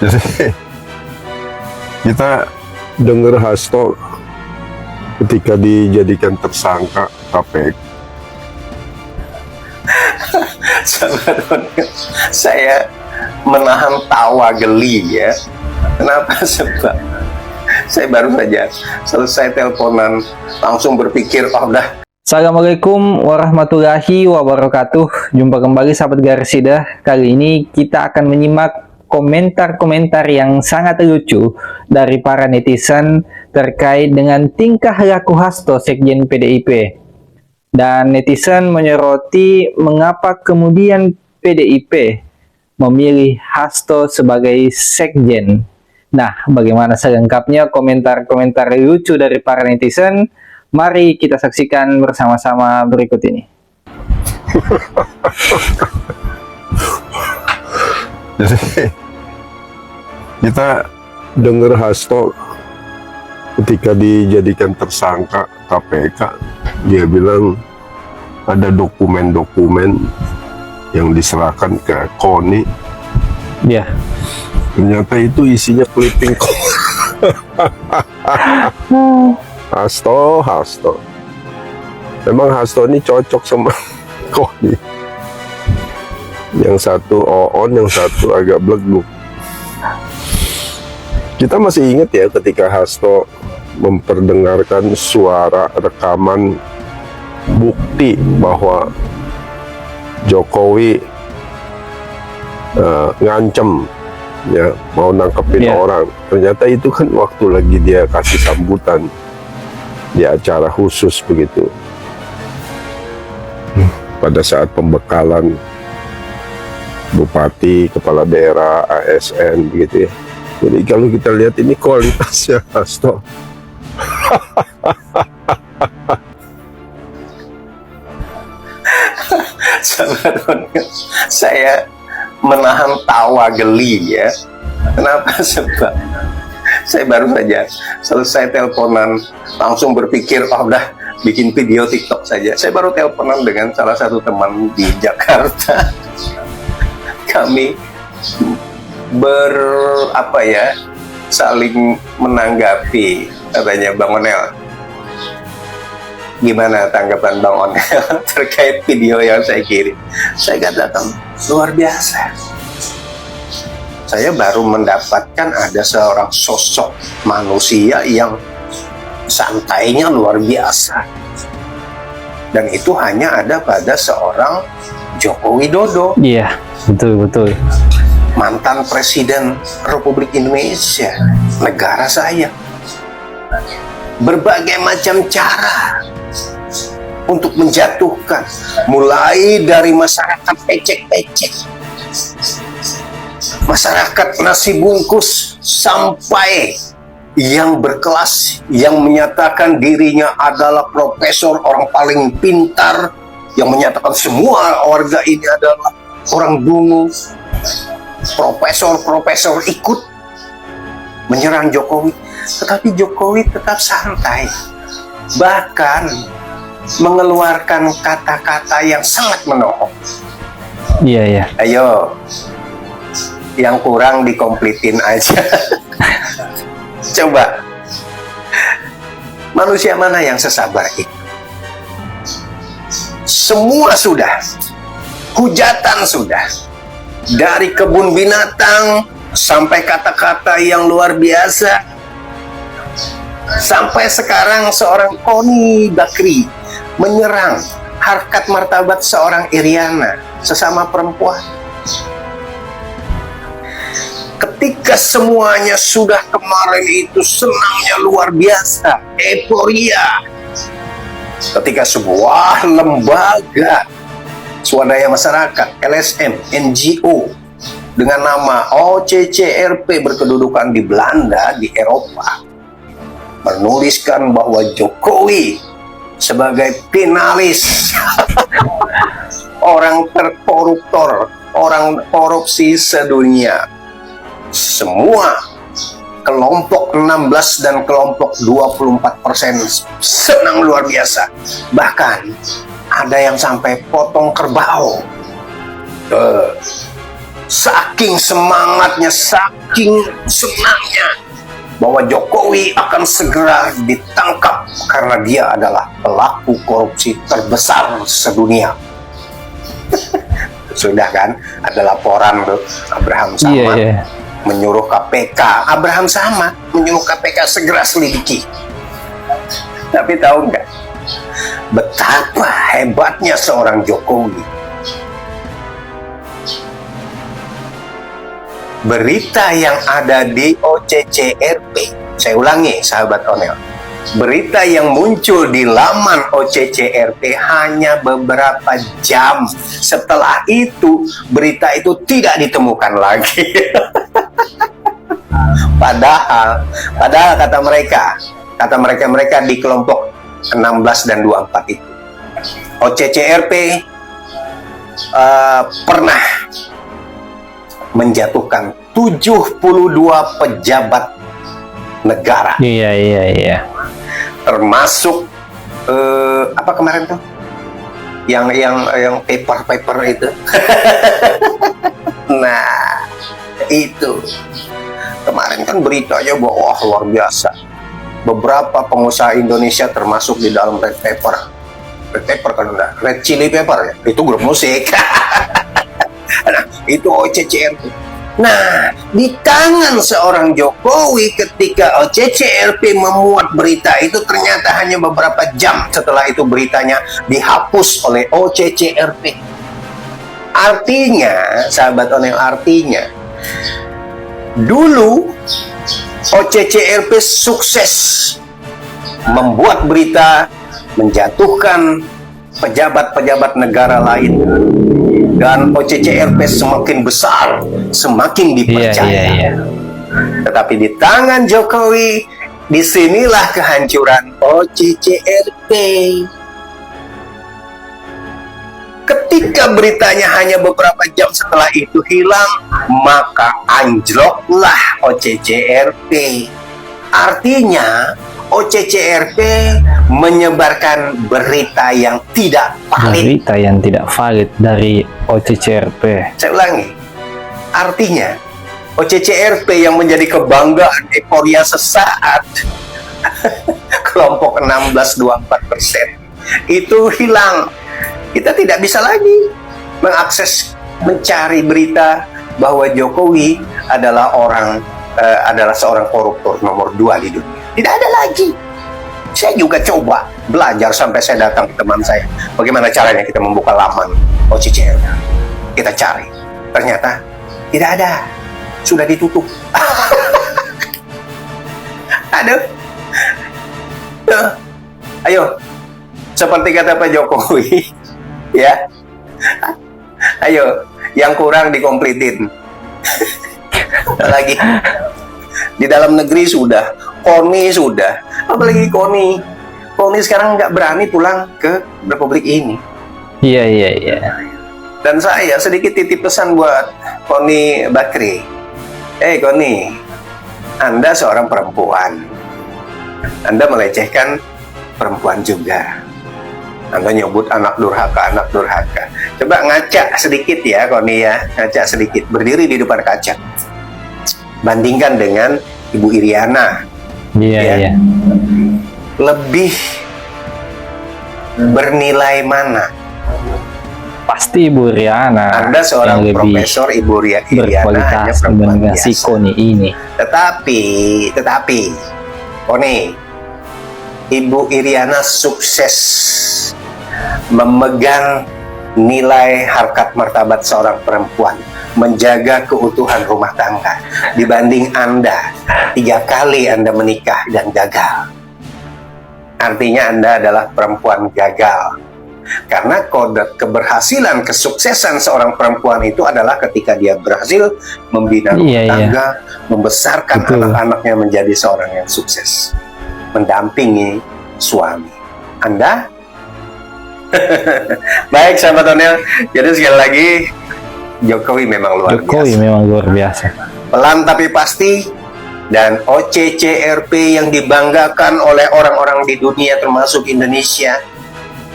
Jadi kita dengar Hasto ketika dijadikan tersangka KPK. Saya menahan tawa geli ya. Kenapa? Sebab saya baru saja selesai teleponan langsung berpikir, oh udah. Assalamualaikum warahmatullahi wabarakatuh. Jumpa kembali sahabat Garisida. Kali ini kita akan menyimak komentar-komentar yang sangat lucu dari para netizen terkait dengan tingkah laku Hasto Sekjen PDIP. Dan netizen menyoroti mengapa kemudian PDIP memilih Hasto sebagai Sekjen. Nah, bagaimana selengkapnya komentar-komentar lucu dari para netizen? Mari kita saksikan bersama-sama berikut ini. Jadi kita dengar Hasto ketika dijadikan tersangka KPK, dia bilang ada dokumen-dokumen yang diserahkan ke KONI. Ya. Ternyata itu isinya clipping. Hasto. Memang Hasto ini cocok sama KONI. Yang satu on, yang satu agak bleguk. Kita masih ingat ya ketika Hasto memperdengarkan suara rekaman bukti bahwa Jokowi ngancem ya mau nangkepin orang. Ternyata itu kan waktu lagi dia kasih sambutan di acara khusus begitu, pada saat pembekalan bupati, kepala daerah, ASN begitu ya. Jadi kalau kita lihat ini kualitasnya Hasto. Saya menahan tawa geli ya. Kenapa? Sebab saya baru saja selesai teleponan langsung berpikir, oh udah bikin video TikTok saja. Saya baru teleponan dengan salah satu teman di Jakarta. Kami saling menanggapi, katanya Bang Onel. Gimana tanggapan Bang Onel terkait video yang saya kirim? Saya katakan luar biasa. Saya baru mendapatkan ada seorang sosok manusia yang santainya luar biasa. Dan itu hanya ada pada seorang Joko Widodo. Iya, betul. Mantan Presiden Republik Indonesia, negara saya. Berbagai macam cara untuk menjatuhkan, mulai dari masyarakat ecek-ecek, masyarakat nasi bungkus, sampai yang berkelas, yang menyatakan dirinya adalah profesor, orang paling pintar, yang menyatakan semua warga ini adalah orang dungu. Profesor ikut menyerang Jokowi, tetapi Jokowi tetap santai, bahkan mengeluarkan kata-kata yang sangat menohok. Iya. Ayo, yang kurang dikompletin aja. Coba, manusia mana yang sesabar itu? Semua sudah, hujatan sudah, dari kebun binatang sampai kata-kata yang luar biasa, sampai sekarang seorang Koni Bakri menyerang harkat martabat seorang Iriana, sesama perempuan. Ketika semuanya sudah kemarin itu senangnya luar biasa, euforia. Ketika sebuah lembaga swadaya masyarakat, LSM, NGO, dengan nama OCCRP berkedudukan di Belanda, di Eropa, menuliskan bahwa Jokowi sebagai finalis orang terkoruptor, orang korupsi sedunia. Semua kelompok 16 dan kelompok 24% senang luar biasa. Bahkan ada yang sampai potong kerbau Saking semangatnya, saking senangnya bahwa Jokowi akan segera ditangkap karena dia adalah pelaku korupsi terbesar sedunia. Sudah kan, ada laporan tuh, Abraham Samad menyuruh KPK, Abraham Samad menyuruh KPK segera selidiki. Tapi tahu nggak betapa hebatnya seorang Jokowi? Berita yang ada di OCCRP, saya ulangi sahabat Onel, berita yang muncul di laman OCCRP hanya beberapa jam setelah itu, berita itu tidak ditemukan lagi. Padahal kata mereka di kelompok 16 dan 24 itu, OCCRP pernah menjatuhkan 72 pejabat negara. Iya. Termasuk apa kemarin tuh? Yang paper itu. Nah, itu. Kemarin kan beritanya bahwa luar biasa. Beberapa pengusaha Indonesia termasuk di dalam red paper. Red paper kan udah, red chili pepper ya. Itu grup musik. Nah, itu OCCRP. Nah, di tangan seorang Jokowi ketika OCCRP memuat berita itu, ternyata hanya beberapa jam setelah itu beritanya dihapus oleh OCCRP. Artinya, sahabat Onel, artinya dulu OCCRP sukses membuat berita menjatuhkan pejabat-pejabat negara lain, dan OCCRP semakin besar, semakin dipercaya. Tetapi di tangan Jokowi, disinilah kehancuran OCCRP. Ketika beritanya hanya beberapa jam setelah itu hilang, maka anjloklah OCCRP. Artinya, OCCRP menyebarkan berita yang tidak valid. Berita yang tidak valid dari OCCRP. Saya ulangi, artinya OCCRP yang menjadi kebanggaan euforia sesaat, kelompok 16-24% itu hilang. Kita tidak bisa lagi mengakses, mencari berita bahwa Jokowi adalah seorang koruptor nomor 2 di dunia. Tidak ada lagi. Saya juga coba belajar sampai saya datang ke teman saya, bagaimana caranya kita membuka laman OCCRP. Kita cari, ternyata tidak ada, sudah ditutup. Aduh. Ayo, seperti kata Pak Jokowi, ya. Ayo, yang kurang dikomplitin. Lagi di dalam negeri sudah, KONI sudah, apalagi KONI sekarang nggak berani pulang ke Republik ini. Iya. Dan saya sedikit titip pesan buat KONI Bakri. KONI, Anda seorang perempuan, Anda melecehkan perempuan juga. Anda nyebut anak durhaka. Coba ngaca sedikit ya, KONI ya, ngaca sedikit, berdiri di depan kaca. Bandingkan dengan Ibu Iriana. Iya. Lebih bernilai mana? Pasti Ibu Riana. Anda seorang profesor, Ibu Iriana hanya perempuan biasa. Si KONI ini. Tetapi KONI, Ibu Iriana sukses memegang nilai harkat martabat seorang perempuan, menjaga keutuhan rumah tangga, dibanding Anda 3 kali Anda menikah dan gagal. Artinya Anda adalah perempuan gagal. Karena kode keberhasilan, kesuksesan seorang perempuan itu adalah ketika dia berhasil membina rumah tangga, membesarkan anak-anaknya menjadi seorang yang sukses, mendampingi suami. Anda? Baik, sahabat Onel. Jadi sekali lagi, Jokowi memang luar biasa. Pelan tapi pasti, dan OCCRP yang dibanggakan oleh orang-orang di dunia termasuk Indonesia,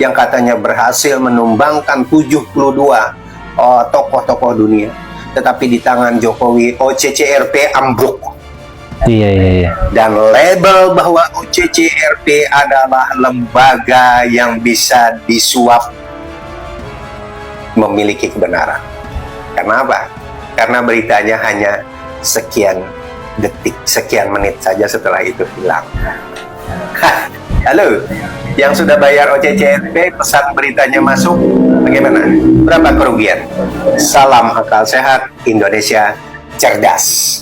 yang katanya berhasil menumbangkan 72 tokoh-tokoh dunia. Tetapi di tangan Jokowi, OCCRP ambruk. Iya. Dan label bahwa OCCRP adalah lembaga yang bisa disuap memiliki kebenaran. Kenapa? Karena beritanya hanya sekian detik, sekian menit saja, setelah itu hilang. Halo, yang sudah bayar OCCRP, pesan beritanya masuk, bagaimana? Berapa kerugian? Salam akal sehat, Indonesia cerdas.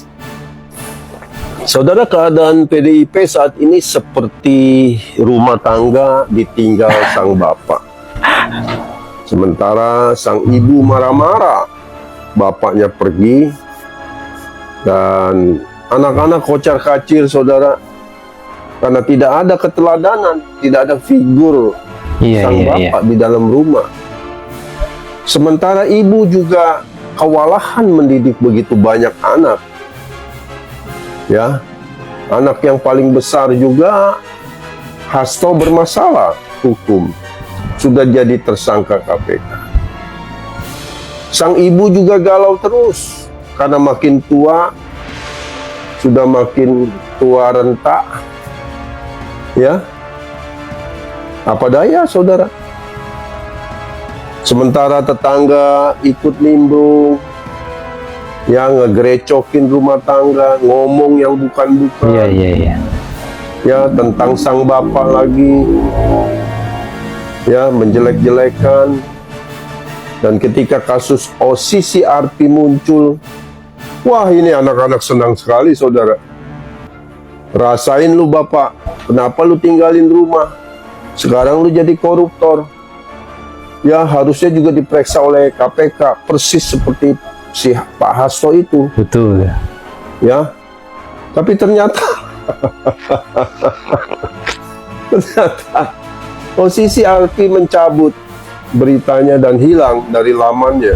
Saudara, keadaan PDIP saat ini seperti rumah tangga ditinggal sang bapak. Sementara sang ibu marah-marah, bapaknya pergi, dan anak-anak kocar-kacir, saudara, karena tidak ada keteladanan, tidak ada figur sang bapak di dalam rumah. Sementara ibu juga kewalahan mendidik begitu banyak anak. Ya, anak yang paling besar juga Hasto bermasalah hukum, sudah jadi tersangka KPK. Sang ibu juga galau terus karena makin tua, sudah makin tua renta. Ya, apa daya, saudara? Sementara tetangga ikut nimbrung, yang ngegerecokin rumah tangga, ngomong yang bukan-bukan. Iya. Ya, tentang sang bapak lagi, ya, menjelek-jelekan. Dan ketika kasus OCCRP muncul, wah, ini anak-anak senang sekali, saudara. Rasain lu bapak, kenapa lu tinggalin rumah? Sekarang lu jadi koruptor. Ya, harusnya juga diperiksa oleh KPK, persis seperti si Pak Hasto itu. Betul. Ya, tapi ternyata OCCRP mencabut beritanya dan hilang dari lamannya,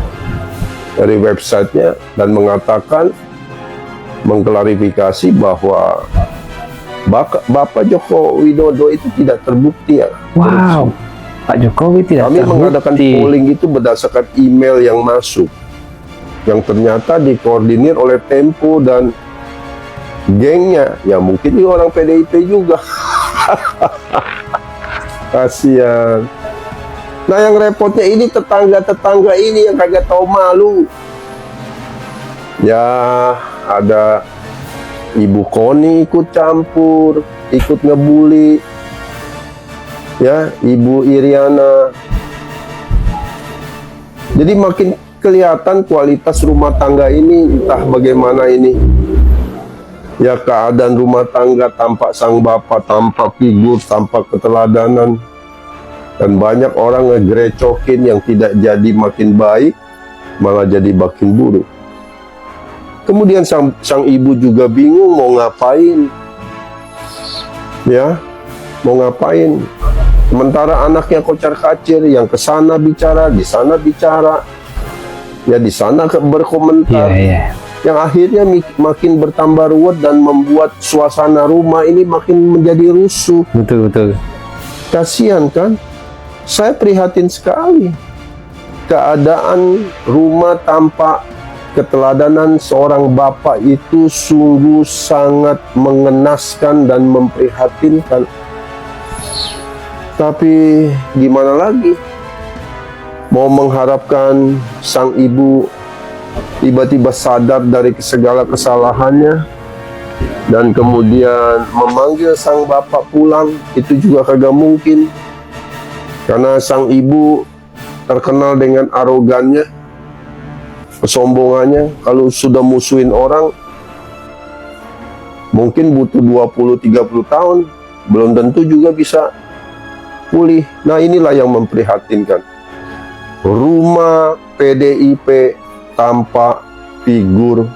dari websitenya, dan mengatakan, mengklarifikasi bahwa Bapak Joko Widodo itu tidak terbukti ya. Wow, Pak Jokowi tidak Kami terbukti. mengadakan polling itu berdasarkan email yang masuk, yang ternyata dikoordinir oleh Tempo dan gengnya. Ya mungkin ini orang PDIP juga. Kasihan. Nah, yang repotnya ini tetangga-tetangga ini yang kagak tahu malu. Ya, ada Ibu Koni ikut campur, ikut ngebully. Ya, Ibu Iriana. Jadi makin kelihatan kualitas rumah tangga ini entah bagaimana ini. Ya, keadaan rumah tangga tanpa sang bapak, tanpa figur, tanpa keteladanan. Dan banyak orang ngegerecokin yang tidak jadi makin baik, malah jadi makin buruk. Kemudian sang ibu juga bingung mau ngapain. Ya, mau ngapain. Sementara anaknya kocar-kacir, yang ke sana bicara, di sana bicara. Ya, di sana berkomentar. Iya. Yang akhirnya makin bertambah ruwet dan membuat suasana rumah ini makin menjadi rusuh. Betul. Kasihan kan? Saya prihatin sekali. Keadaan rumah tanpa keteladanan seorang bapak itu sungguh sangat mengenaskan dan memprihatinkan. Tapi gimana lagi? Mau mengharapkan sang ibu tiba-tiba sadar dari segala kesalahannya dan kemudian memanggil sang bapak pulang, itu juga kagak mungkin. Karena sang ibu terkenal dengan arogannya, kesombongannya. Kalau sudah musuhin orang, mungkin butuh 20-30 tahun, belum tentu juga bisa pulih. Nah, inilah yang memprihatinkan. Rumah PDIP tanpa figur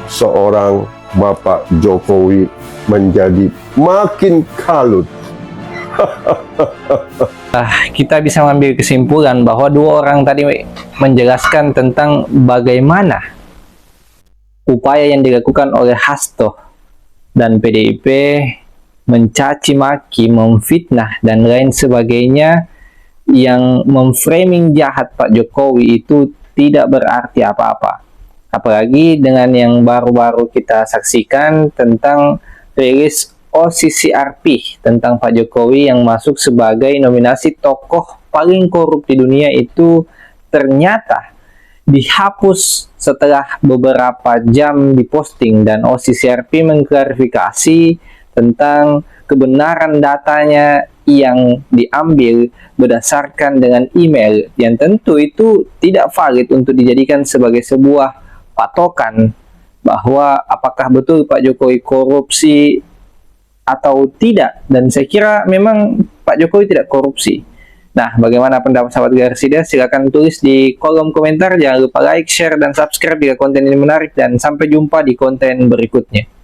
seorang Bapak Jokowi menjadi makin kalut. Kita bisa mengambil kesimpulan bahwa dua orang tadi menjelaskan tentang bagaimana upaya yang dilakukan oleh Hasto dan PDIP mencaci maki, memfitnah, dan lain sebagainya yang memframing jahat Pak Jokowi itu tidak berarti apa-apa. Apalagi dengan yang baru-baru kita saksikan tentang rilis OCCRP tentang Pak Jokowi yang masuk sebagai nominasi tokoh paling korup di dunia itu ternyata dihapus setelah beberapa jam diposting, dan OCCRP mengklarifikasi tentang kebenaran datanya yang diambil berdasarkan dengan email yang tentu itu tidak valid untuk dijadikan sebagai sebuah patokan bahwa apakah betul Pak Jokowi korupsi atau tidak. Dan saya kira memang Pak Jokowi tidak korupsi. Nah, bagaimana pendapat sahabat Garsida? Silakan tulis di kolom komentar. Jangan lupa like, share, dan subscribe jika konten ini menarik. Dan sampai jumpa di konten berikutnya.